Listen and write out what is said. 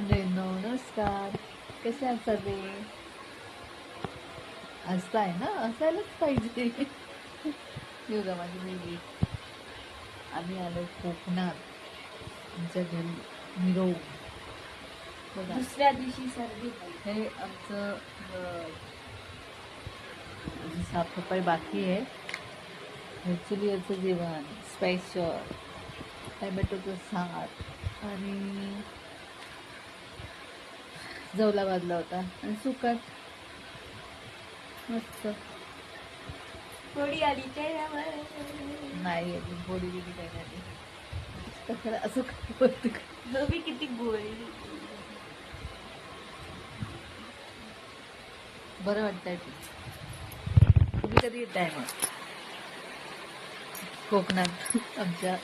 मैत्रिणींनो नमस्कार. कसे आहात सगळे? हसताय ना, असायलाच पाहिजे. येऊ का माझी मुलगी. आम्ही आलो कोकणात आमच्या घरी मिरवू. बघा दुसऱ्या दिवशी सर्दी झाली. हे आमचं अजून साफसफाई बाकी आहे. ॲक्च्युली याचं जेवण स्पेशल टॅमॅटोचं साग आणि जवला भाजला होता आणि सुकट मस्त. थोडी आली काय नाही अजून थोडी गेली काय नाही नुसतं खरं असं काय बोलते का? जोबी किती गोळी. बरं वाटतंय ते. तुम्ही कधी येताय मग कोकणात आमच्या